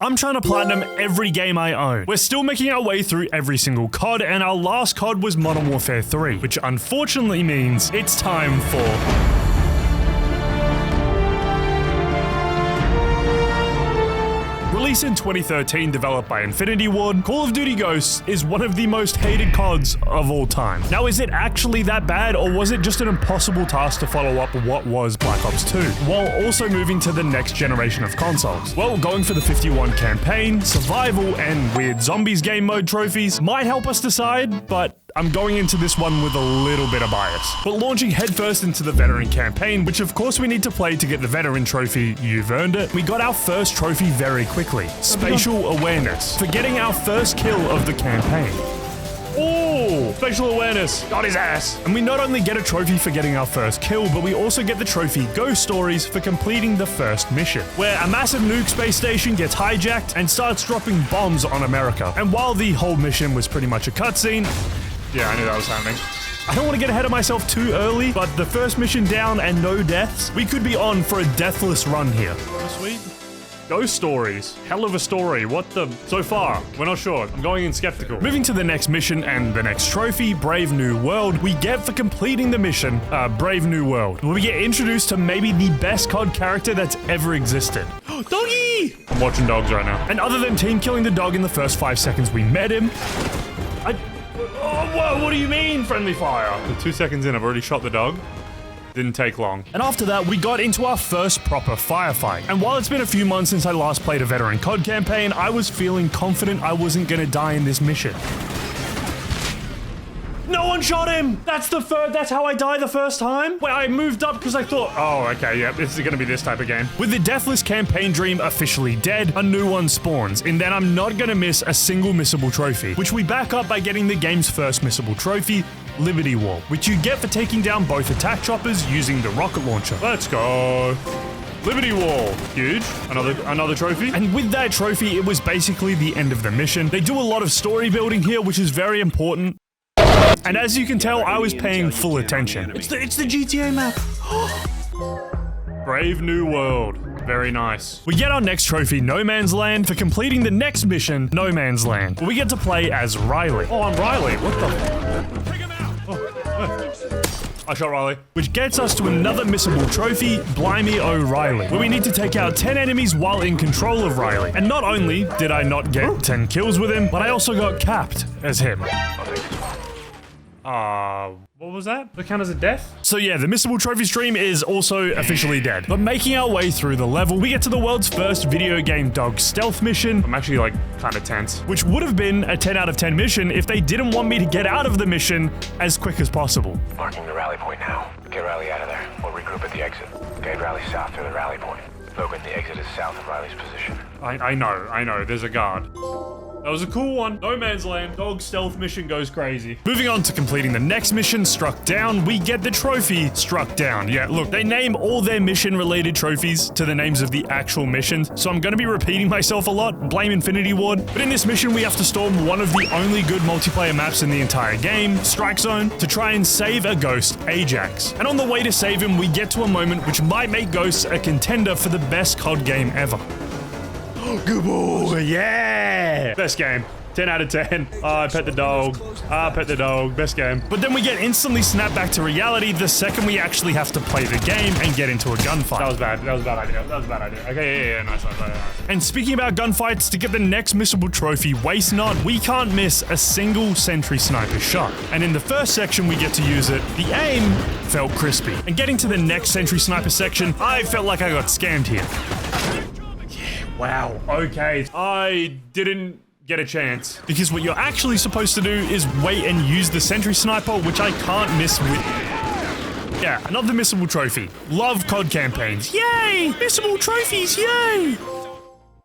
I'm trying to platinum every game I own. We're still making our way through every single COD, and our last COD was Modern Warfare 3, which unfortunately means it's time for... Released in 2013, developed by Infinity Ward, Call of Duty Ghosts is one of the most hated CODs of all time. Now, is it actually that bad, or was it just an impossible task to follow up what was Black Ops 2, while also moving to the next generation of consoles? Well, going for the 51 campaign, survival, and weird zombies game mode trophies might help us decide, but I'm going into this one with a little bit of bias. But launching headfirst into the veteran campaign, which of course we need to play to get the veteran trophy, you've earned it, we got our first trophy very quickly. Spatial awareness, for getting our first kill of the campaign. Oh, spatial awareness, got his ass. And we not only get a trophy for getting our first kill, but we also get the trophy Ghost Stories for completing the first mission, where a massive nuke space station gets hijacked and starts dropping bombs on America. And while the whole mission was pretty much a cutscene, yeah, I knew that was happening. I don't want to get ahead of myself too early, but the first mission down and no deaths, we could be on for a deathless run here. Oh, sweet. Ghost Stories. Hell of a story. What the... So far, we're not sure. I'm going in skeptical. Moving to the next mission and the next trophy, Brave New World, we get for completing the mission, Brave New World, where we get introduced to maybe the best COD character that's ever existed. Doggy! I'm watching dogs right now. And other than team killing the dog in the first 5 seconds we met him, Oh, whoa, what do you mean, friendly fire? 2 seconds in, I've already shot the dog. Didn't take long. And after that, we got into our first proper firefight. And while it's been a few months since I last played a veteran COD campaign, I was feeling confident I wasn't gonna die in this mission. No one shot him! That's how I died the first time? Wait, I moved up because I thought, oh, okay, yeah, this is gonna be this type of game. With the deathless campaign dream officially dead, a new one spawns, and then I'm not gonna miss a single missable trophy, which we back up by getting the game's first missable trophy, Liberty Wall, which you get for taking down both attack choppers using the rocket launcher. Let's go. Liberty Wall, huge, another trophy. And with that trophy, it was basically the end of the mission. They do a lot of story building here, which is very important. And as you can tell, I was paying full attention. It's the GTA map. Brave New World. Very nice. We get our next trophy, No Man's Land, for completing the next mission, No Man's Land. We get to play as Riley. Oh, I'm Riley. What the? Take him out. I shot Riley. Which gets us to another missable trophy, Blimey O'Reilly, where we need to take out 10 enemies while in control of Riley. And not only did I not get 10 kills with him, but I also got capped as him. What was that? That count as a death? So yeah, the missable trophy stream is also officially dead. But making our way through the level, we get to the world's first video game dog stealth mission. I'm actually like kind of tense. Which would have been a 10 out of 10 mission if they didn't want me to get out of the mission as quick as possible. Marking the rally point now. Get Riley out of there. We'll regroup at the exit. Guide Riley south through the rally point. Logan, the exit is south of Riley's position. I know. There's a guard. That was a cool one. No Man's Land. Dog stealth mission goes crazy. Moving on to completing the next mission, Struck Down, we get the trophy, Struck Down. Yeah, look, they name all their mission-related trophies to the names of the actual missions, so I'm gonna be repeating myself a lot, blame Infinity Ward. But in this mission, we have to storm one of the only good multiplayer maps in the entire game, Strike Zone, to try and save a ghost, Ajax. And on the way to save him, we get to a moment which might make Ghosts a contender for the best COD game ever. Good boy, yeah! Best game. 10 out of 10. I pet the dog. Pet the dog. Best game. But then we get instantly snapped back to reality the second we actually have to play the game and get into a gunfight. That was bad. That was a bad idea. Okay, yeah, nice. And speaking about gunfights, to get the next missable trophy, Waste Not, we can't miss a single sentry sniper shot. And in the first section we get to use it, the aim felt crispy. And getting to the next sentry sniper section, I felt like I got scammed here. Wow, okay. I didn't get a chance. Because what you're actually supposed to do is wait and use the sentry sniper, which I can't miss with. Yeah, another missable trophy. Love COD campaigns. Yay! Missable trophies, yay!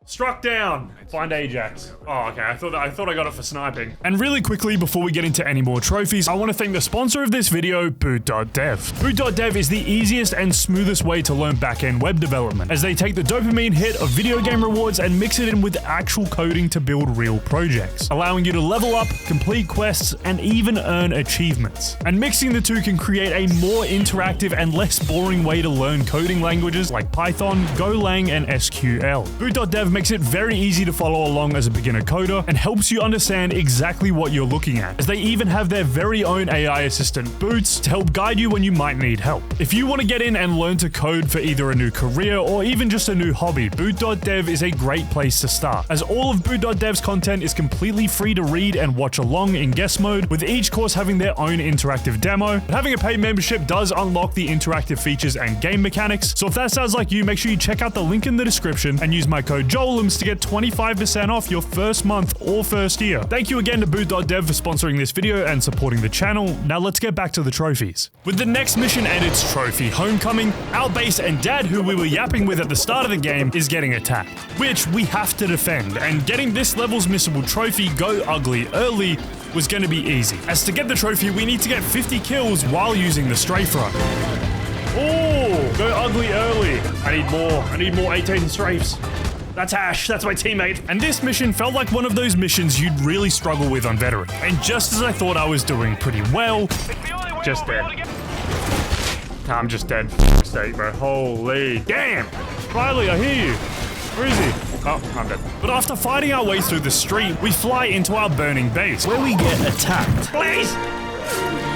Struck Down. Find Ajax. Oh, okay. I thought I got it for sniping. And really quickly, before we get into any more trophies, I want to thank the sponsor of this video, Boot.dev. Boot.dev is the easiest and smoothest way to learn back-end web development, as they take the dopamine hit of video game rewards and mix it in with actual coding to build real projects, allowing you to level up, complete quests, and even earn achievements. And mixing the two can create a more interactive and less boring way to learn coding languages like Python, Golang, and SQL. Boot.dev makes it very easy to follow along as a beginner coder and helps you understand exactly what you're looking at, as they even have their very own AI assistant Boots to help guide you when you might need help. If you want to get in and learn to code for either a new career or even just a new hobby, boot.dev is a great place to start, as all of boot.dev's content is completely free to read and watch along in guest mode, with each course having their own interactive demo. But having a paid membership does unlock the interactive features and game mechanics, so if that sounds like you, make sure you check out the link in the description and use my code Joelemz to get 25% off your first month or first year. Thank you again to boot.dev for sponsoring this video and supporting the channel. Now let's get back to the trophies. With the next mission and its trophy, Homecoming, our base and Dad, who we were yapping with at the start of the game, is getting attacked, which we have to defend, and getting this level's missable trophy, Go Ugly, early was going to be easy, as to get the trophy we need to get 50 kills while using the strafe run. Oh, Go Ugly early. I need more 18 strafes. That's Ash, that's my teammate. And this mission felt like one of those missions you'd really struggle with on Veteran. And just as I thought I was doing pretty well, just dead. I'm just dead. State, bro. Holy damn. Riley, I hear you. Where is he? Oh, I'm dead. But after fighting our way through the street, we fly into our burning base, where we get attacked. Please!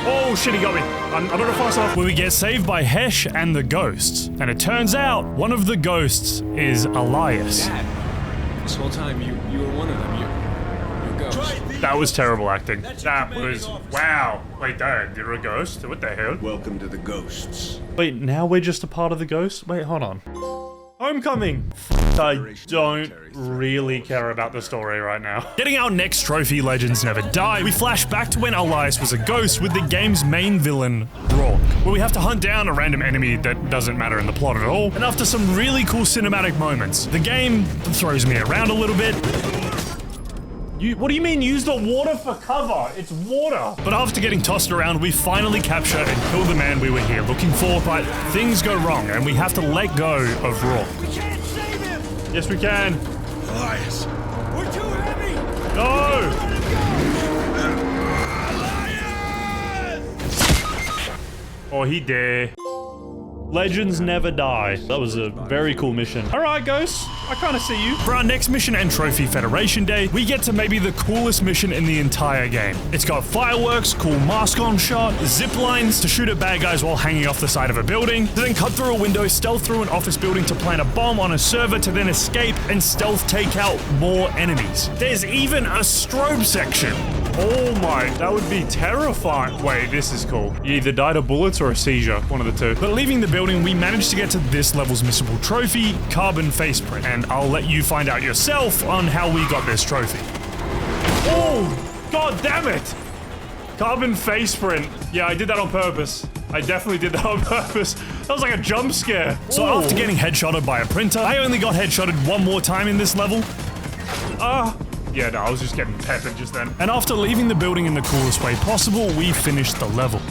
Oh shit, he got me. I don't know fast enough. Where we get saved by Hesh and the ghosts. And it turns out one of the ghosts is Elias. Dad, this whole time you were one of them. You're a ghost. That was terrible acting. That was, wow. Wait, Dad, you're a ghost? What the hell? Welcome to the ghosts. Wait, now we're just a part of the ghosts? Wait, hold on. Homecoming. I don't really care about the story right now. Getting our next trophy, Legends Never Die, we flash back to when Elias was a ghost with the game's main villain, Rourke, where we have to hunt down a random enemy that doesn't matter in the plot at all, and after some really cool cinematic moments, the game throws me around a little bit. What do you mean use the water for cover? It's water. But after getting tossed around, we finally capture and kill the man we were here looking for, but things go wrong and we have to let go of Rourke. We can't save him! Yes, we can. Elias, we're too heavy! No! Oh, he dare. Legends Never Die. That was a very cool mission. All right, Ghosts. I kind of see you. For our next mission and trophy, Federation Day, we get to maybe the coolest mission in the entire game. It's got fireworks, cool mask-on shot, zip lines to shoot at bad guys while hanging off the side of a building, to then cut through a window, stealth through an office building to plant a bomb on a server to then escape and stealth take out more enemies. There's even a strobe section. Oh my, that would be terrifying. Wait, this is cool. You either die to bullets or a seizure, one of the two. But leaving the building, we managed to get to this level's missable trophy, Carbon Faceprint. And I'll let you find out yourself on how we got this trophy. Oh, god damn it. Carbon Faceprint. Yeah, I did that on purpose. I definitely did that on purpose. That was like a jump scare. So after getting headshotted by a printer, I only got headshotted one more time in this level. Yeah, no, I was just getting peppered just then. And after leaving the building in the coolest way possible, we finished the level.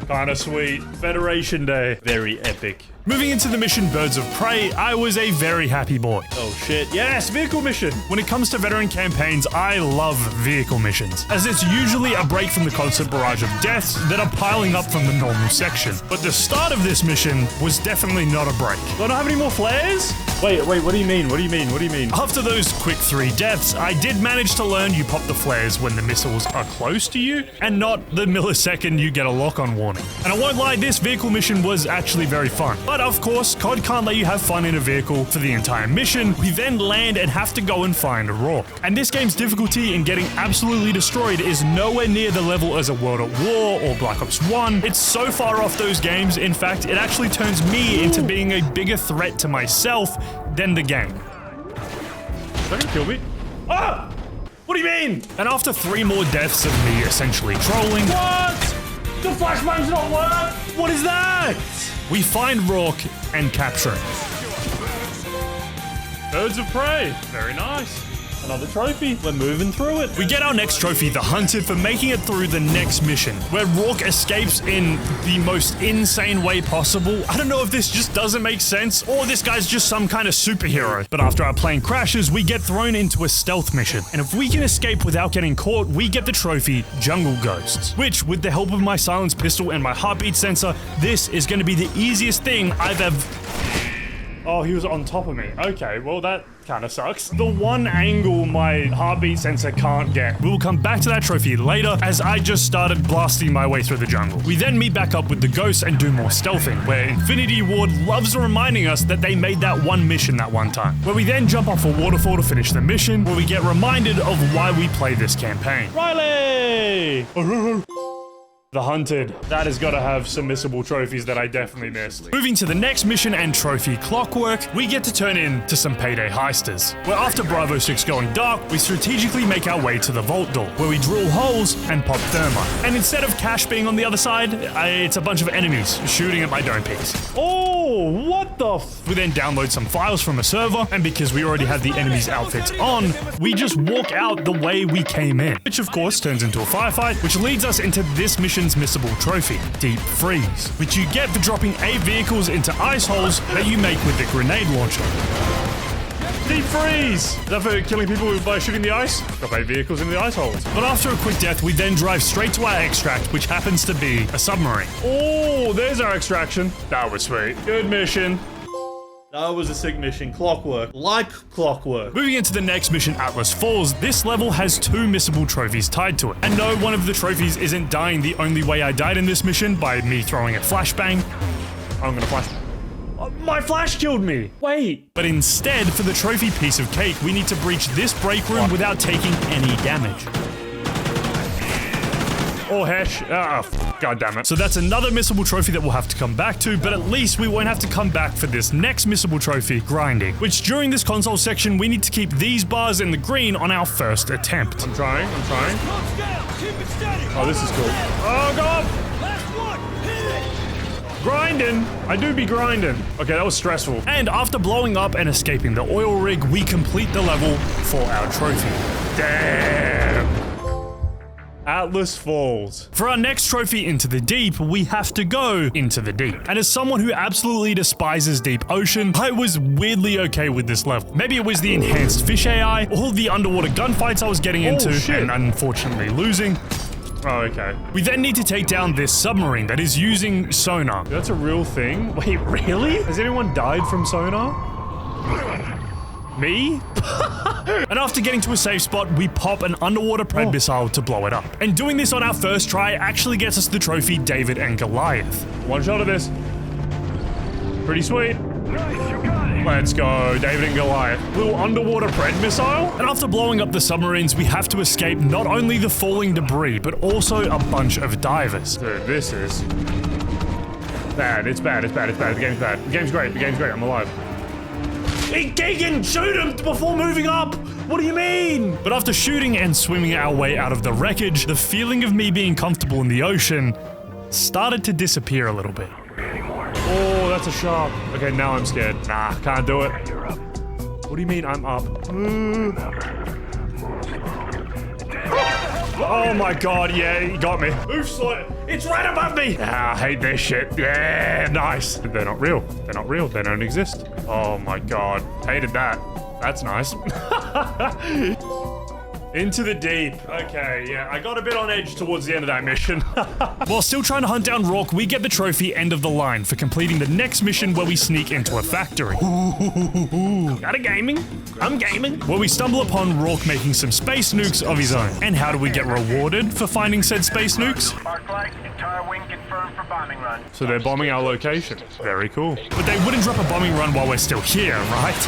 Kinda sweet. Federation Day. Very epic. Moving into the mission Birds of Prey, I was a very happy boy. Oh shit, yes, vehicle mission! When it comes to veteran campaigns, I love vehicle missions, as it's usually a break from the constant barrage of deaths that are piling up from the normal section. But the start of this mission was definitely not a break. Do I not have any more flares? Wait, what do you mean? What do you mean? After those quick 3 deaths, I did manage to learn you pop the flares when the missiles are close to you, and not the millisecond you get a lock-on warning. And I won't lie, this vehicle mission was actually very fun. But of course, COD can't let you have fun in a vehicle for the entire mission. We then land and have to go and find Rourke. And this game's difficulty in getting absolutely destroyed is nowhere near the level as a World at War or Black Ops 1. It's so far off those games, in fact, it actually turns me into being a bigger threat to myself than the game. Is that gonna kill me? Ah! What do you mean? And after 3 more deaths of me essentially trolling— What? The flashbangs don't work? What is that? We find Rourke and capture him. Birds of Prey. Very nice. Another trophy. We're moving through it. We get our next trophy, the Hunted, for making it through the next mission, where Rourke escapes in the most insane way possible. I don't know if this just doesn't make sense, or this guy's just some kind of superhero. But after our plane crashes, we get thrown into a stealth mission. And if we can escape without getting caught, we get the trophy, Jungle Ghosts. Which, with the help of my silenced pistol and my heartbeat sensor, this is going to be the easiest thing I've ever— Oh, he was on top of me. Okay, well, that kind of sucks. The one angle my heartbeat sensor can't get. We will come back to that trophy later, as I just started blasting my way through the jungle. We then meet back up with the ghosts and do more stealthing, where Infinity Ward loves reminding us that they made that one mission that one time. Where we then jump off a waterfall to finish the mission, where we get reminded of why we play this campaign. Riley! The Hunted. That has got to have some missable trophies that I definitely missed. Moving to the next mission and trophy, Clockwork, we get to turn in to some payday heisters. Where after Bravo 6 going dark, we strategically make our way to the vault door, where we drill holes and pop thermite. And instead of cash being on the other side, it's a bunch of enemies shooting at my dome piece. Oh, what the f— We then download some files from a server, and because we already had the enemies' outfits on, we just walk out the way we came in. Which of course turns into a firefight, which leads us into this mission's missable trophy, Deep Freeze, which you get for dropping 8 vehicles into ice holes that you make with the grenade launcher. Deep Freeze! Is that for killing people by shooting the ice? Drop 8 vehicles into the ice holes. But after a quick death, we then drive straight to our extract, which happens to be a submarine. Oh, there's our extraction. That was sweet. Good mission. That was a sick mission. Clockwork. Like Clockwork. Moving into the next mission, Atlas Falls, this level has 2 missable trophies tied to it. And no, one of the trophies isn't dying the only way I died in this mission, by me throwing a flashbang. I'm gonna flash. Oh, my flash killed me. Wait. But instead, for the trophy piece of cake, we need to breach this break room without taking any damage. Oh, hesh. God damn it. So that's another missable trophy that we'll have to come back to, but at least we won't have to come back for this next missable trophy, grinding. Which during this console section, we need to keep these bars in the green on our first attempt. I'm trying. Oh, this is cool. Oh, God. Grinding. I do be grinding. Okay, that was stressful. And after blowing up and escaping the oil rig, we complete the level for our trophy. Damn. Atlas Falls. For our next trophy, Into the Deep, we have to go into the deep. And as someone who absolutely despises deep ocean, I was weirdly okay with this level. Maybe it was the enhanced fish AI, all the underwater gunfights I was getting into, and unfortunately losing. Oh, okay. We then need to take down this submarine that is using sonar. That's a real thing? Wait, really? Has anyone died from sonar? Me? And after getting to a safe spot, we pop an underwater pred missile to blow it up. And doing this on our first try actually gets us the trophy David and Goliath. One shot of this. Pretty sweet. Nice, you got it. Let's go, David and Goliath. Little underwater pred missile. And after blowing up the submarines, we have to escape not only the falling debris, but also a bunch of divers. Dude, this is bad. It's bad. The game's bad. The game's great. I'm alive. Keegan, shoot him before moving up! What do you mean? But after shooting and swimming our way out of the wreckage, the feeling of me being comfortable in the ocean started to disappear a little bit. Oh, that's a shark. Okay, now I'm scared. Nah, can't do it. What do you mean I'm up? Oh my god, yeah, he got me. Move slow. It's right above me. Ah, I hate this shit. Yeah, nice. They're not real. They don't exist. Oh my god. Hated that. That's nice. Into the deep. Okay, yeah, I got a bit on edge towards the end of that mission. While still trying to hunt down Rourke, we get the trophy End of the Line for completing the next mission where we sneak into a factory. Got a gaming? I'm gaming. Where we stumble upon Rourke making some space nukes of his own. And how do we get rewarded for finding said space nukes? Mark flight, entire wing confirmed for bombing run. So they're bombing our location. Very cool. But they wouldn't drop a bombing run while we're still here, right?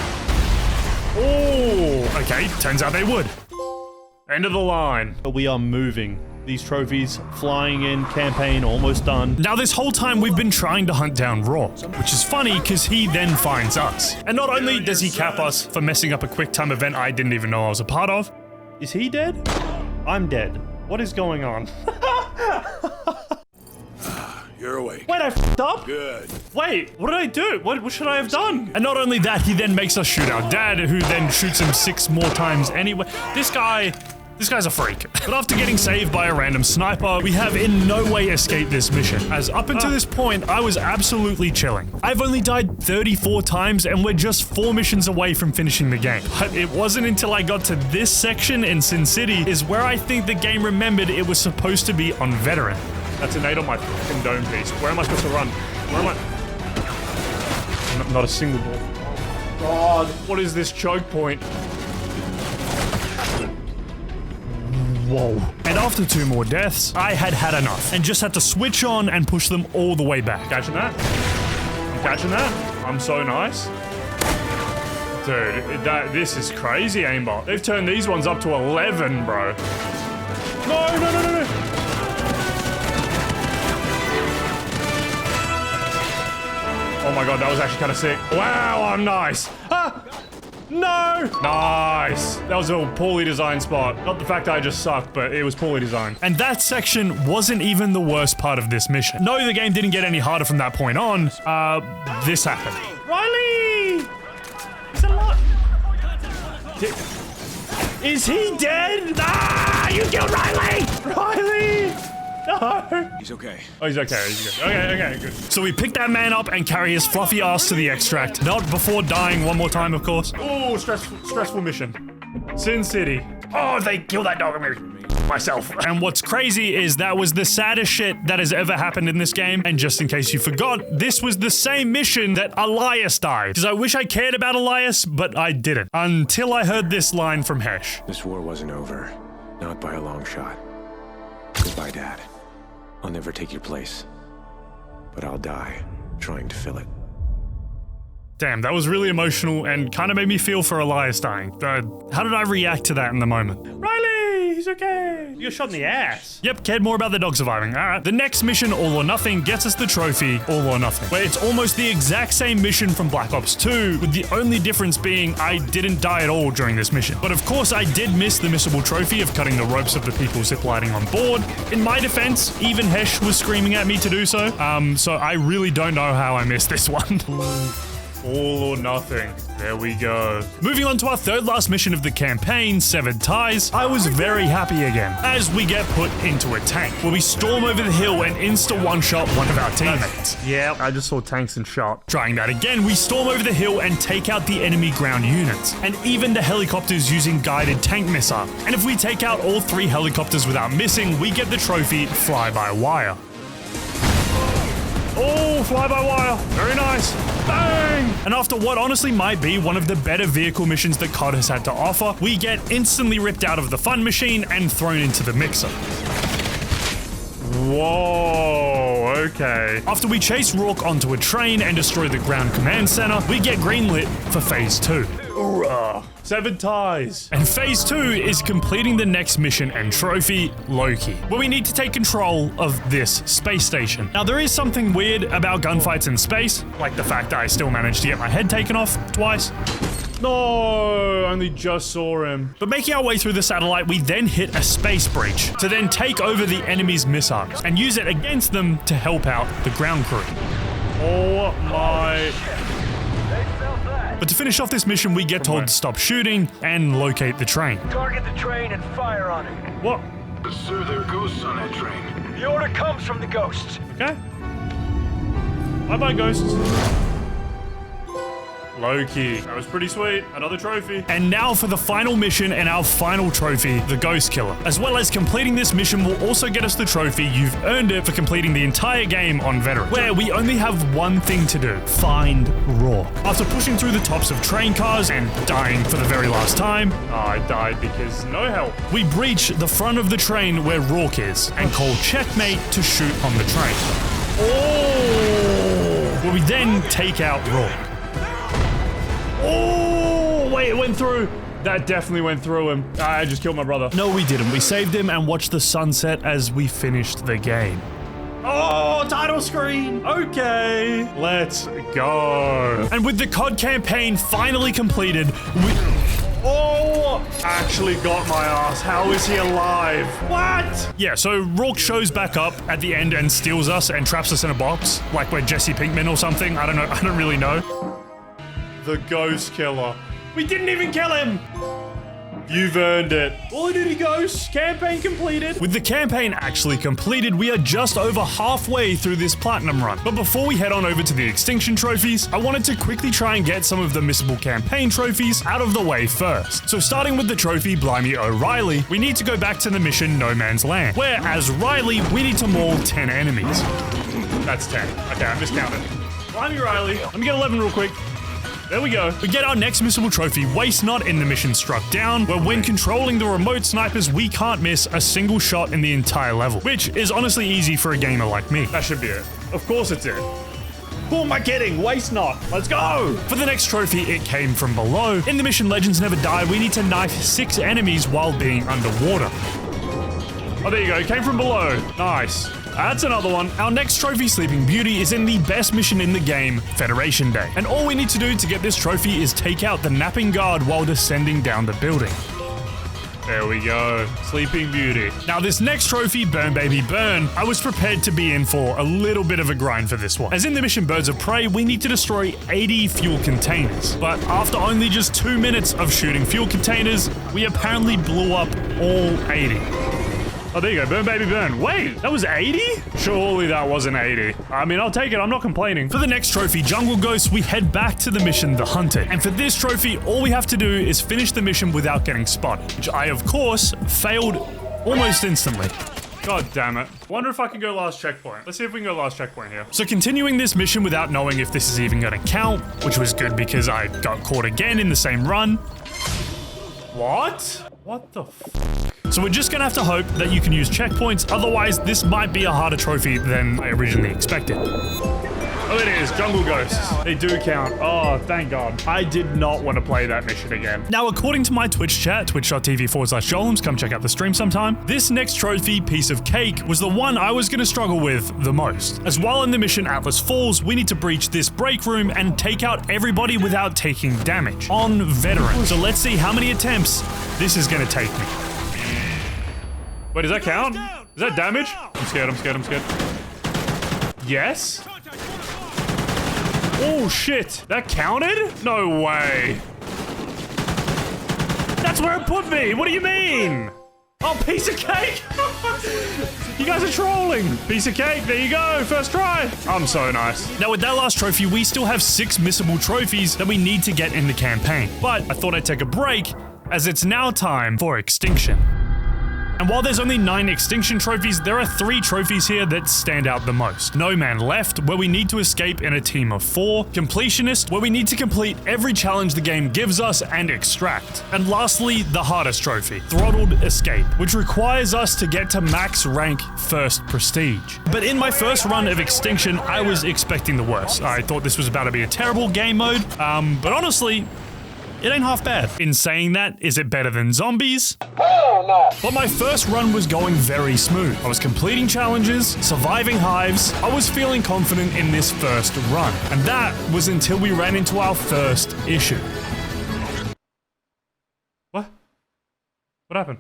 Oh, okay, turns out they would. End of the line. We are moving. These trophies flying in, campaign almost done. Now this whole time we've been trying to hunt down Rourke, which is funny because he then finds us. And not only does he cap us for messing up a quick time event I didn't even know I was a part of. Is he dead? I'm dead. What is going on? You're awake. Wait, I f***ed up? Good. Wait, what did I do? What should I have done? And not only that, he then makes us shoot our dad, who then shoots him 6 more times anyway. This guy's a freak. But after getting saved by a random sniper, we have in no way escaped this mission, as up until this point, I was absolutely chilling. I've only died 34 times, and we're just 4 missions away from finishing the game. But it wasn't until I got to this section in Sin City is where I think the game remembered it was supposed to be on veteran. That's a nade on my fucking dome piece. Where am I supposed to run? Where am I? Not a single ball. God, what is this choke point? Whoa. And after 2 more deaths, I had had enough and just had to switch on and push them all the way back. Catching that? I'm catching that. I'm so nice. Dude, this is crazy, aimbot. They've turned these ones up to 11, bro. No. Oh my god, that was actually kind of sick. Wow, I'm nice. Ah! No! Nice. That was a poorly designed spot. Not the fact that I just sucked, but it was poorly designed. And that section wasn't even the worst part of this mission. No, the game didn't get any harder from that point on. This happened. Riley! He's alive. Is he dead? Ah! You killed Riley! Riley! No! He's okay. Oh, he's okay. He's good. Okay, good. So we pick that man up and carry his fluffy ass to the extract. Not before dying one more time, of course. Oh, stressful mission. Sin City. Oh, they killed that dog myself. And what's crazy is that was the saddest shit that has ever happened in this game. And just in case you forgot, this was the same mission that Elias died. Because I wish I cared about Elias, but I didn't. Until I heard this line from Hesh. This war wasn't over. Not by a long shot. Goodbye, Dad. I'll never take your place. But I'll die trying to fill it. Damn, that was really emotional and kind of made me feel for Elias dying. How did I react to that in the moment? Riley, he's okay. You got shot in the ass. Yep, cared more about the dog surviving. All right. The next mission, All or Nothing, gets us the trophy, All or Nothing. Where it's almost the exact same mission from Black Ops 2, with the only difference being I didn't die at all during this mission. But of course, I did miss the missable trophy of cutting the ropes of the people ziplining on board. In my defense, even Hesh was screaming at me to do so. So I really don't know how I missed this one. All or Nothing. There we go. Moving on to our third last mission of the campaign, Severed Ties, I was very happy again, as we get put into a tank, where we storm over the hill and insta-one-shot one of our teammates. Yeah, I just saw tanks and shot. Trying that again, we storm over the hill and take out the enemy ground units, and even the helicopters using guided tank missile. And if we take out all 3 helicopters without missing, we get the trophy Fly-by-Wire. Oh, fly-by-wire. Very nice. Bang! And after what honestly might be one of the better vehicle missions that COD has had to offer, we get instantly ripped out of the fun machine and thrown into the mixer. Whoa, okay. After we chase Rourke onto a train and destroy the ground command center, we get greenlit for Phase 2. Hoorah. Severed Ties. And Phase 2 is completing the next mission and trophy, Loki, where we need to take control of this space station. Now, there is something weird about gunfights in space, like the fact that I still managed to get my head taken off twice. No, only just saw him. But making our way through the satellite, we then hit a space breach to then take over the enemy's missiles and use it against them to help out the ground crew. Oh my... But to finish off this mission, we get told to stop shooting and locate the train. Target the train and fire on it. What? Sir, there are ghosts on that train. The order comes from the ghosts. Okay. Bye-bye, ghosts. Loki. That was pretty sweet. Another trophy. And now for the final mission and our final trophy, the Ghost Killer. As well as completing this mission will also get us the trophy You've Earned It for completing the entire game on Veteran, where we only have one thing to do: find Rourke. After pushing through the tops of train cars and dying for the very last time, I died because no help. We breach the front of the train where Rourke is and call checkmate to shoot on the train. Oh! Where we then take out Rourke. Oh, wait, it went through. That definitely went through him. I just killed my brother. No, we didn't. We saved him and watched the sunset as we finished the game. Oh, title screen. Okay, let's go. And with the COD campaign finally completed, we... Oh, actually got my ass. How is he alive? What? Yeah, so Rourke shows back up at the end and steals us and traps us in a box, like we're Jesse Pinkman or something. I don't know. I don't really know. The Ghost Killer. We didn't even kill him! You've earned it. All Duty Ghosts, campaign completed. With the campaign actually completed, we are just over halfway through this platinum run. But before we head on over to the Extinction trophies, I wanted to quickly try and get some of the missable campaign trophies out of the way first. So starting with the trophy Blimey O'Reilly, we need to go back to the mission No Man's Land, where as Riley, we need to maul 10 enemies. That's 10. Okay, I miscounted. Blimey Riley. Let me get 11 real quick. There we go. We get our next missable trophy, Waste Not, in the mission Struck Down, where when controlling the remote snipers, we can't miss a single shot in the entire level, which is honestly easy for a gamer like me. That should be it. Of course it's it. Who am I kidding? Waste Not. Let's go! For the next trophy, it came from below. In the mission Legends Never Die, we need to knife 6 enemies while being underwater. Oh, there you go. It came from below. Nice. That's another one. Our next trophy, Sleeping Beauty, is in the best mission in the game, Federation Day. And all we need to do to get this trophy is take out the napping guard while descending down the building. There we go. Sleeping Beauty. Now this next trophy, Burn Baby Burn, I was prepared to be in for a little bit of a grind for this one. As in the mission Birds of Prey, we need to destroy 80 fuel containers. But after only just 2 minutes of shooting fuel containers, we apparently blew up all 80. Oh, there you go. Burn, baby, burn. Wait, that was 80? Surely that wasn't 80. I mean, I'll take it. I'm not complaining. For the next trophy, Jungle Ghost, we head back to the mission, The Hunted. And for this trophy, all we have to do is finish the mission without getting spotted, which I, of course, failed almost instantly. God damn it. Wonder if I can go last checkpoint. Let's see if we can go last checkpoint here. So continuing this mission without knowing if this is even going to count, which was good because I got caught again in the same run. What? What the f***? So we're just gonna have to hope that you can use checkpoints, otherwise this might be a harder trophy than I originally expected. Oh, it is. Jungle Ghosts. They do count. Oh, thank God. I did not want to play that mission again. Now, according to my Twitch chat, twitch.tv/Joelemz, come check out the stream sometime, this next trophy, Piece of Cake, was the one I was going to struggle with the most. As while in the mission Atlas Falls, we need to breach this break room and take out everybody without taking damage on Veteran. So let's see how many attempts this is going to take me. Wait, does that count? Is that damage? I'm scared, I'm scared, I'm scared. Yes? Oh shit, that counted? No way. That's where it put me. What do you mean? Oh, piece of cake. You guys are trolling. Piece of cake, there you go, first try. I'm so nice. Now with that last trophy, we still have 6 missable trophies that we need to get in the campaign. But I thought I'd take a break, as it's now time for Extinction. And while there's only 9 Extinction trophies, there are 3 trophies here that stand out the most. No Man Left, where we need to escape in a team of 4. Completionist, where we need to complete every challenge the game gives us and extract. And lastly, the hardest trophy, Throttled Escape, which requires us to get to max rank First Prestige. But in my first run of Extinction, I was expecting the worst. I thought this was about to be a terrible game mode, but honestly, it ain't half bad. In saying that, is it better than zombies? Hell no! But my first run was going very smooth. I was completing challenges, surviving hives. I was feeling confident in this first run. And that was until we ran into our first issue. What? What happened?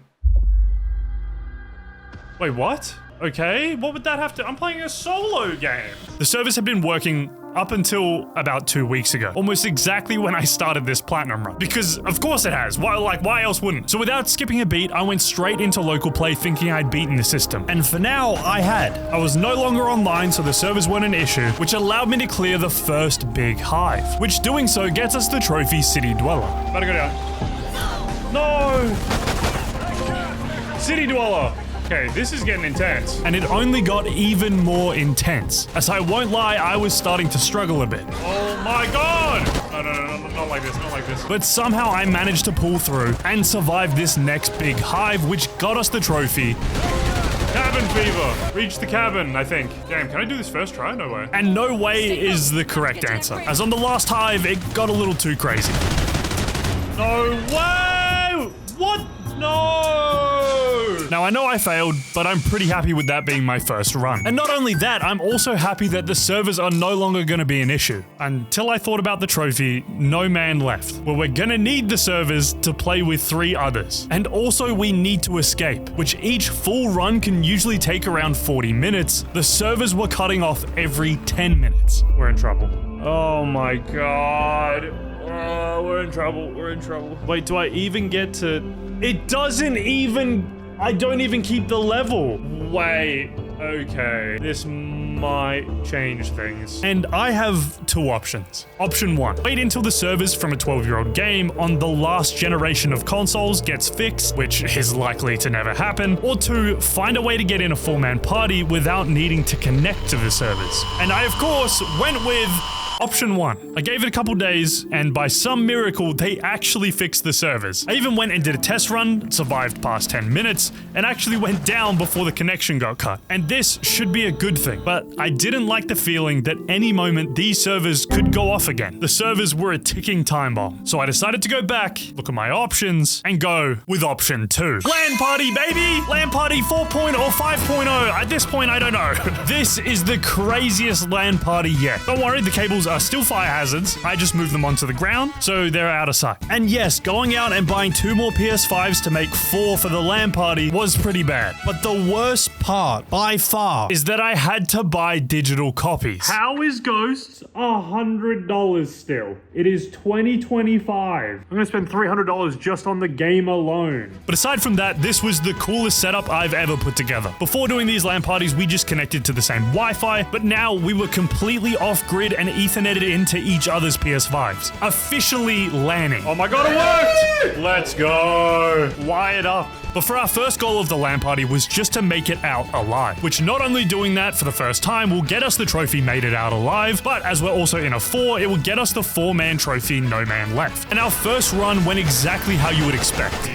Wait, what? Okay, what would that have to- I'm playing a solo game. The service had been working up until about 2 weeks ago, almost exactly when I started this platinum run. Because of course it has, why else wouldn't? So without skipping a beat, I went straight into local play thinking I'd beaten the system. And for now, I had. I was no longer online, so the servers weren't an issue, which allowed me to clear the first big hive, which doing so gets us the trophy City Dweller. Better go down. No! City Dweller! Okay, this is getting intense. And it only got even more intense. As I won't lie, I was starting to struggle a bit. Oh my God! No, not like this, not like this. But somehow I managed to pull through and survive this next big hive, which got us the trophy. Cabin fever. Reach the cabin, I think. Damn, can I do this first try? No way. And no way is the correct answer. As on the last hive, it got a little too crazy. No way! What? No! Now, I know I failed, but I'm pretty happy with that being my first run. And not only that, I'm also happy that the servers are no longer going to be an issue. Until I thought about the trophy, No Man Left, where we're going to need the servers to play with 3 others. And also we need to escape, which each full run can usually take around 40 minutes. The servers were cutting off every 10 minutes. We're in trouble. Oh my God. Oh, we're in trouble. We're in trouble. Wait, do I even get to... It doesn't even... I don't even keep the level. Wait, okay. This might change things. And I have 2 options. Option 1, wait until the servers from a 12-year-old game on the last generation of consoles gets fixed, which is likely to never happen. Or 2, find a way to get in a 4-man party without needing to connect to the servers. And I, of course, went with Option 1. I gave it a couple days, and by some miracle, they actually fixed the servers. I even went and did a test run, survived past 10 minutes, and actually went down before the connection got cut. And this should be a good thing, but I didn't like the feeling that any moment these servers could go off again. The servers were a ticking time bomb. So I decided to go back, look at my options, and go with option 2. LAN party, baby! LAN party 4.0 or 5.0. At this point, I don't know. This is the craziest LAN party yet. Don't worry, the cables are still fire hazards. I just moved them onto the ground, so they're out of sight. And yes, going out and buying 2 more PS5s to make 4 for the LAN party was pretty bad. But the worst part, by far, is that I had to buy digital copies. How is Ghosts $100 still? It is 2025. I'm gonna spend $300 just on the game alone. But aside from that, this was the coolest setup I've ever put together. Before doing these LAN parties, we just connected to the same Wi-Fi, but now we were completely off-grid and Etherneted into each other's PS5s. Officially LANing. Oh my god, it worked! Let's go. Wired up. But for our first goal of the LAN party was just to make it out alive, which not only doing that for the first time will get us the trophy made it out alive, but as we're also in a 4, it will get us the 4-man trophy no man left. And our first run went exactly how you would expect.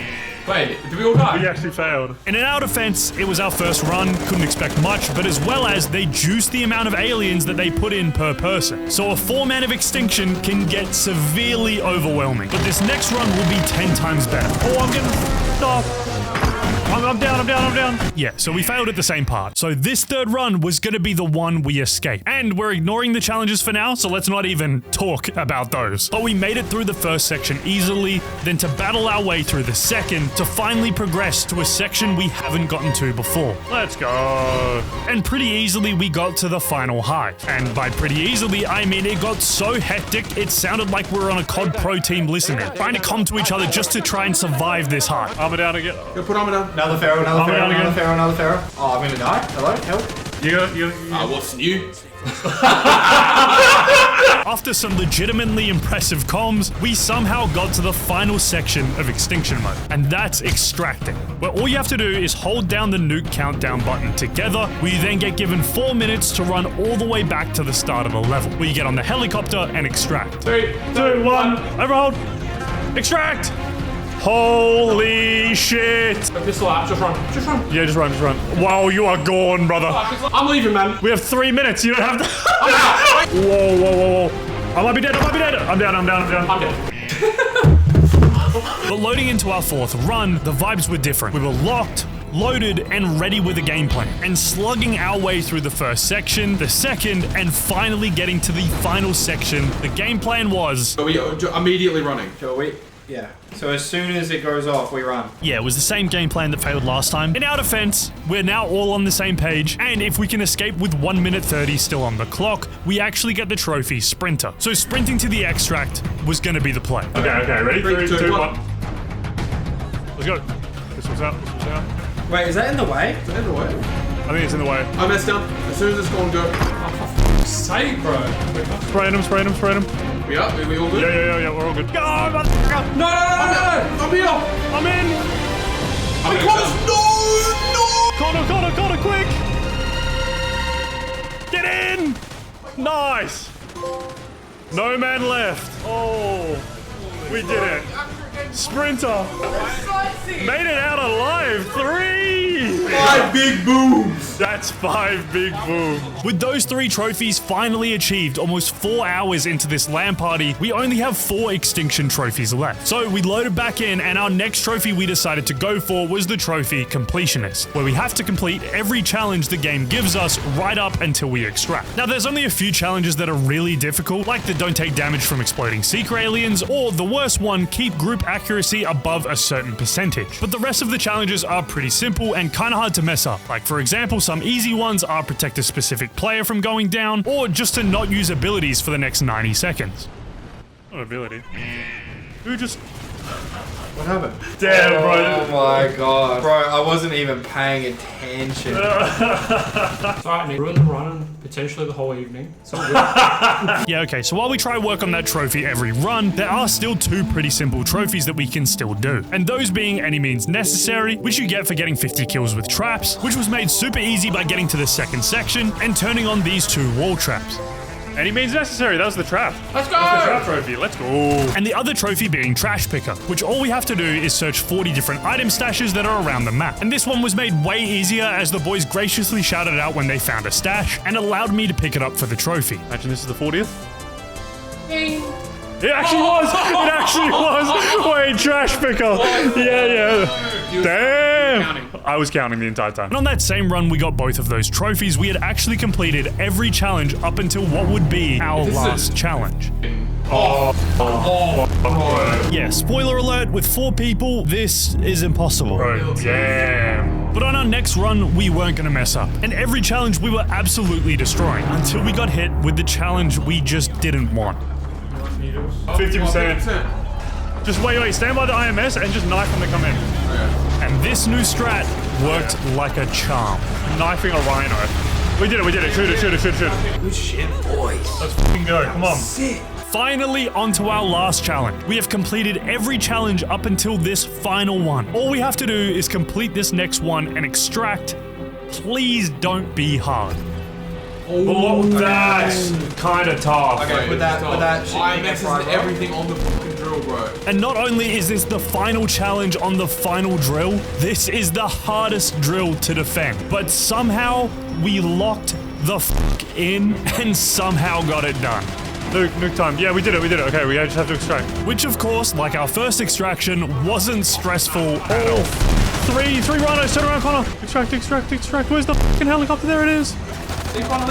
Wait, did we all die? We actually failed. And in our defense, it was our first run, couldn't expect much, but as well as they juiced the amount of aliens that they put in per person. So a 4-man of Extinction can get severely overwhelming. But this next run will be 10 times better. Oh, I'm getting stopped. I'm down. Yeah, so we failed at the same part. So this third run was gonna be the one we escaped. And we're ignoring the challenges for now, so let's not even talk about those. But we made it through the first section easily, then to battle our way through the second, to finally progress to a section we haven't gotten to before. Let's go. And pretty easily we got to the final high. And by pretty easily, I mean it got so hectic, it sounded like we were on a COD Pro team listening, trying to come to each other just to try and survive this high. Armor down again. Go put armor down. Another pharaoh. Oh, I'm gonna die. Hello? Help. What's new? After some legitimately impressive comms, we somehow got to the final section of Extinction mode, and that's extracting, where all you have to do is hold down the nuke countdown button together. We then get given 4 minutes to run all the way back to the start of the level, where you get on the helicopter and extract. 3, 2, 1. Overhold! Extract! Holy shit! This lap, just run. Yeah, just run. Wow, you are gone, brother. I'm leaving, man. We have 3 minutes, you don't have to. I'm out. Whoa. I might be dead. I'm down. I'm dead. But loading into our 4th run, the vibes were different. We were locked, loaded, and ready with a game plan, and slugging our way through the first section, the second, and finally getting to the final section. The game plan was... Are we immediately running? Yeah. So as soon as it goes off, we run. Yeah, it was the same game plan that failed last time. In our defense, we're now all on the same page, and if we can escape with 1 minute 30 still on the clock, we actually get the trophy Sprinter. So sprinting to the extract was going to be the play. Okay, ready? 3, 2, 1. Let's go. This one's out. Wait, is that in the way? Is that in the way? I think it's in the way. I messed up. As soon as it's gone, go. Oh, for fuck's sake, bro. Spraying him. We up? Are we all good? Yeah, we're all good. Go, motherfucker! No! I'm here! I'm in! I'm close! No! Connor, quick! Get in! Nice! No man left. Oh, we did it. Sprinter. Made it out alive. 3! 5 big booms! That's 5 big booms. With those 3 trophies finally achieved almost 4 hours into this LAN party, we only have 4 Extinction trophies left. So we loaded back in, and our next trophy we decided to go for was the trophy Completionist, where we have to complete every challenge the game gives us right up until we extract. Now there's only a few challenges that are really difficult, like the don't take damage from exploding seeker aliens, or the worst one, keep group accuracy above a certain percentage. But the rest of the challenges are pretty simple and kinda hard to mess up. Like for example, some easy ones are protect a specific player from going down, or just to not use abilities for the next 90 seconds. What ability? Who just... What happened? Damn, bro. Oh my god. Bro, I wasn't even paying attention. Alright, Nick. Ruin the run and potentially the whole evening. So good. Yeah, okay, so while we try work on that trophy every run, there are still 2 pretty simple trophies that we can still do. And those being Any Means Necessary, which you get for getting 50 kills with traps, which was made super easy by getting to the second section and turning on these 2 wall traps. Any means necessary. That was the trap. Let's go! That's the trap trophy. Let's go. And the other trophy being Trash Picker, which all we have to do is search 40 different item stashes that are around the map. And this one was made way easier as the boys graciously shouted out when they found a stash and allowed me to pick it up for the trophy. Imagine this is the 40th. Ding. It actually was! It actually was! Wait, Trash Picker! Yeah. Damn! I was counting the entire time. And on that same run, we got both of those trophies. We had actually completed every challenge up until what would be our last challenge. Yeah, spoiler alert, with 4 people, this is impossible. Bro, damn. But on our next run, we weren't gonna mess up. And every challenge we were absolutely destroying until we got hit with the challenge we just didn't want. 50%. Just wait, stand by the IMS and just knife when they come in. Okay. And this new strat worked like a charm. Knifing a rhino. We did it. Shoot it. Good shit, boys. Let's fucking go, come on. Sick. Finally, onto our last challenge. We have completed every challenge up until this final one. All we have to do is complete this next one and extract. Please don't be hard. Oh, that's kind of tough. Okay, with that shit. I messes everything on the fucking drill, bro. And not only is this the final challenge on the final drill, this is the hardest drill to defend. But somehow, we locked the fuck in and somehow got it done. Nuke time. Yeah, we did it. Okay, we just have to extract. Which, of course, like our first extraction, wasn't stressful at all. Three rhinos. Turn around, Connor. Extract. Where's the fucking helicopter? There it is. Leave on.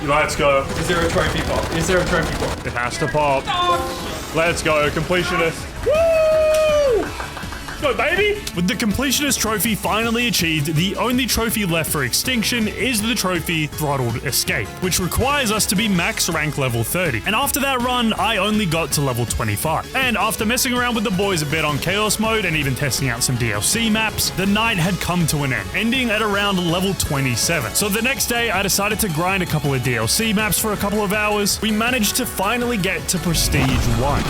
Let's go. Is there a trophy pop? It has to pop. Let's go, completionist. Woo! Go, baby! With the completionist trophy finally achieved, the only trophy left for Extinction is the trophy Throttled Escape, which requires us to be max rank level 30. And after that run, I only got to level 25. And after messing around with the boys a bit on Chaos mode and even testing out some DLC maps, the night had come to an end, ending at around level 27. So the next day, I decided to grind a couple of DLC maps for a couple of hours. We managed to finally get to Prestige 1.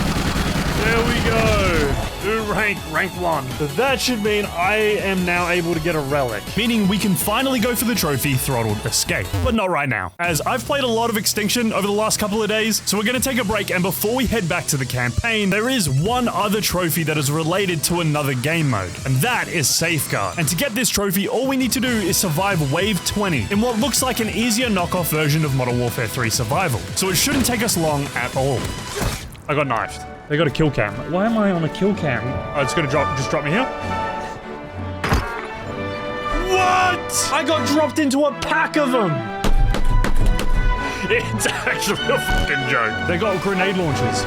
There we go. New rank 1. That should mean I am now able to get a relic, meaning we can finally go for the trophy Throttled Escape, but not right now, as I've played a lot of Extinction over the last couple of days, so we're going to take a break, and before we head back to the campaign, there is one other trophy that is related to another game mode, and that is Safeguard. And to get this trophy, all we need to do is survive Wave 20 in what looks like an easier knockoff version of Modern Warfare 3 Survival, so it shouldn't take us long at all. I got knifed. They got a kill cam. Why am I on a kill cam? Oh, it's gonna just drop me here. What? I got dropped into a pack of them. It's actually a fucking joke. They got grenade launchers.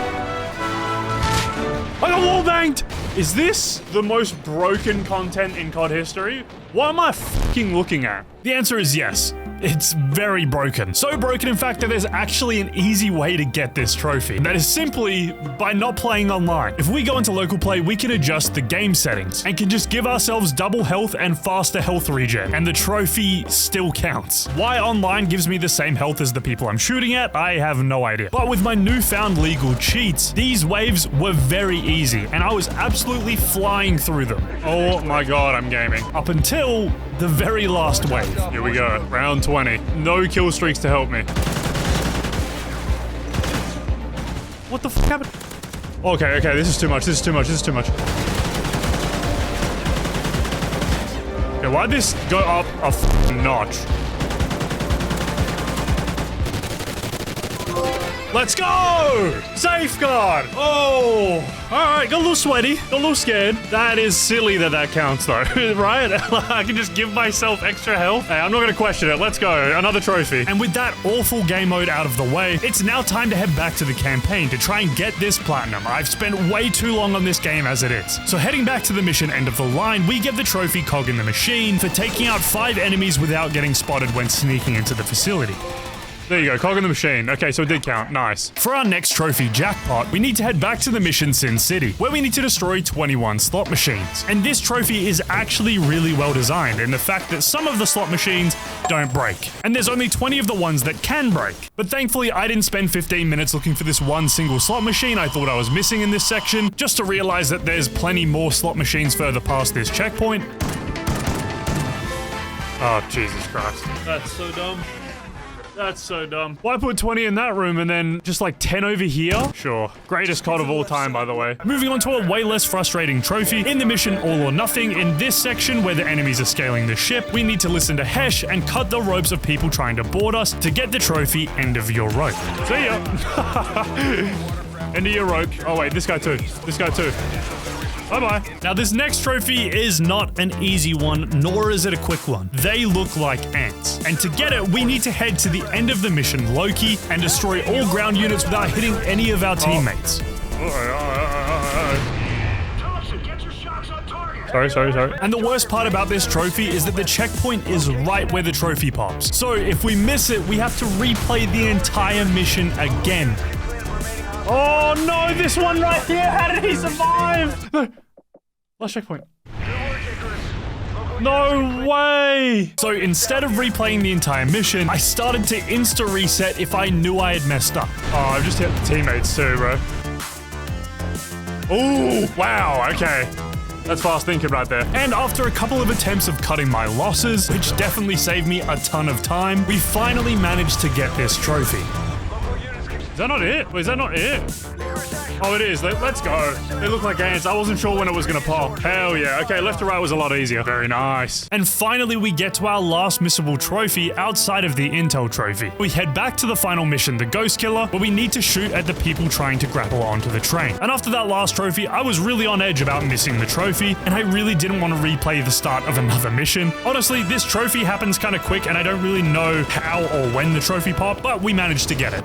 I got wall banged. Is this the most broken content in COD history? What am I fucking looking at? The answer is yes. It's very broken. So broken, in fact, that there's actually an easy way to get this trophy. That is simply by not playing online. If we go into local play, we can adjust the game settings and can just give ourselves double health and faster health regen, and the trophy still counts. Why online gives me the same health as the people I'm shooting at, I have no idea. But with my newfound legal cheats, these waves were very easy, and I was absolutely flying through them. Oh my god, I'm gaming. Up until the very last wave. Here we go, round 20. No kill streaks to help me. What the fuck happened? Okay, this is too much. Okay, why'd this go up a fucking notch? Let's go! Safeguard! Oh! Alright, got a little sweaty, got a little scared. That is silly that counts though, right? I can just give myself extra health. Hey, I'm not gonna question it. Let's go. Another trophy. And with that awful game mode out of the way, it's now time to head back to the campaign to try and get this platinum. I've spent way too long on this game as it is. So heading back to the mission end of the line, we get the trophy Cog in the Machine for taking out 5 enemies without getting spotted when sneaking into the facility. There you go, Cog in the Machine. Okay, so it did count. Nice. For our next trophy jackpot, we need to head back to the mission Sin City, where we need to destroy 21 slot machines. And this trophy is actually really well designed in the fact that some of the slot machines don't break. And there's only 20 of the ones that can break. But thankfully, I didn't spend 15 minutes looking for this one single slot machine I thought I was missing in this section, just to realize that there's plenty more slot machines further past this checkpoint. Oh, Jesus Christ. That's so dumb. That's so dumb. Why put 20 in that room and then just like 10 over here? Sure. Greatest COD of all time, by the way. Moving on to a way less frustrating trophy. In the mission All or Nothing, in this section where the enemies are scaling the ship, we need to listen to Hesh and cut the ropes of people trying to board us to get the trophy End of Your Rope. See ya. End of your rope. Oh wait, this guy too. This guy too. Bye-bye. Now this next trophy is not an easy one, nor is it a quick one. They look like ants. And to get it, we need to head to the end of the mission, Loki, and destroy all ground units without hitting any of our teammates. Sorry. And the worst part about this trophy is that the checkpoint is right where the trophy pops. So if we miss it, we have to replay the entire mission again. Oh no, this one right here, how did he survive? No, last checkpoint. No way! So instead of replaying the entire mission, I started to insta-reset if I knew I had messed up. Oh, I've just hit the teammates too, bro. Ooh, wow, okay. That's fast thinking right there. And after a couple of attempts of cutting my losses, which definitely saved me a ton of time, we finally managed to get this trophy. Is that not it? Wait, is that not it? Oh, it is. Let's go. They look like ants. I wasn't sure when it was gonna pop. Hell yeah. Okay, left to right was a lot easier. Very nice. And finally, we get to our last missable trophy outside of the Intel trophy. We head back to the final mission, the Ghost Killer, where we need to shoot at the people trying to grapple onto the train. And after that last trophy, I was really on edge about missing the trophy, and I really didn't want to replay the start of another mission. Honestly, this trophy happens kind of quick, and I don't really know how or when the trophy popped, but we managed to get it.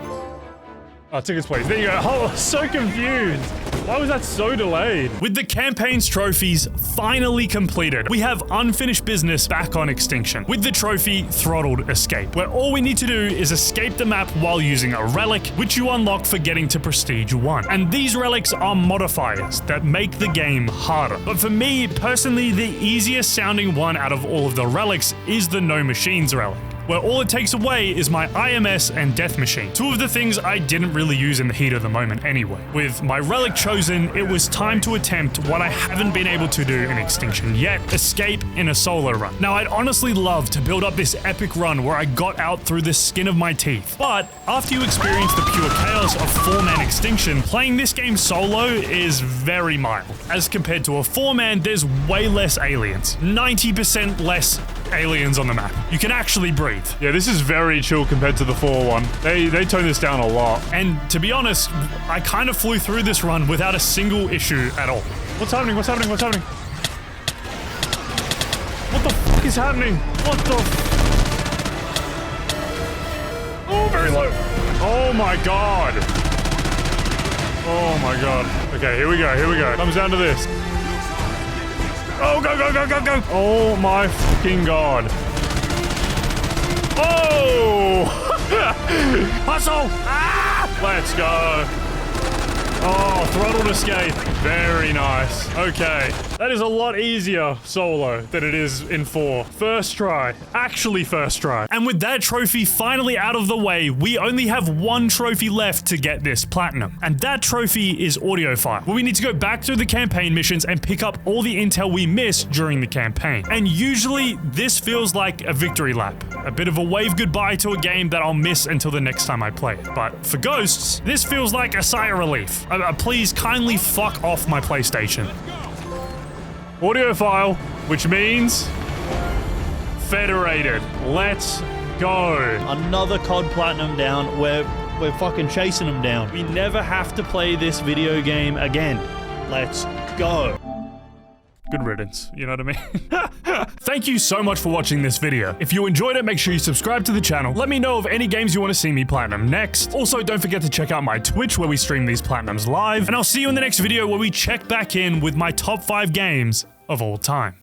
Oh, tickets please. There you go. Oh, so confused. Why was that so delayed? With the campaign's trophies finally completed, we have unfinished business back on Extinction with the trophy Throttled Escape, where all we need to do is escape the map while using a relic, which you unlock for getting to Prestige 1. And these relics are modifiers that make the game harder. But for me, personally, the easiest sounding one out of all of the relics is the No Machines relic, where all it takes away is my IMS and Death Machine, two of the things I didn't really use in the heat of the moment anyway. With my relic chosen, it was time to attempt what I haven't been able to do in Extinction yet, escape in a solo run. Now, I'd honestly love to build up this epic run where I got out through the skin of my teeth, but after you experience the pure chaos of 4-man Extinction, playing this game solo is very mild. As compared to a 4-man, there's way less aliens, 90% less aliens on the map. You can actually breathe. Yeah, this is very chill compared to the 4-1. They tone this down a lot. And to be honest, I kind of flew through this run without a single issue at all. What's happening? What's happening? What's happening? What the fuck is happening? What the Oh, very low. Oh my god. Oh my god. Okay, here we go. Here we go. Comes down to this. Oh, go, go, go, go, go. Oh my fucking god. Oh! Hustle! Ah! Let's go. Oh, Throttled Escape. Very nice. Okay. That is a lot easier solo than it is in 4. First try. Actually first try. And with that trophy finally out of the way, we only have one trophy left to get this platinum. And that trophy is Audiophile, where we need to go back through the campaign missions and pick up all the intel we missed during the campaign. And usually, this feels like a victory lap. A bit of a wave goodbye to a game that I'll miss until the next time I play it. But for Ghosts, this feels like a sigh of relief. Please kindly fuck off my PlayStation. Audiophile, which means federated. Let's go. Another COD platinum down. We're fucking chasing them down. We never have to play this video game again. Let's go. Good riddance, you know what I mean? Thank you so much for watching this video. If you enjoyed it, make sure you subscribe to the channel. Let me know of any games you want to see me platinum next. Also, don't forget to check out my Twitch where we stream these platinums live. And I'll see you in the next video where we check back in with my top 5 games of all time.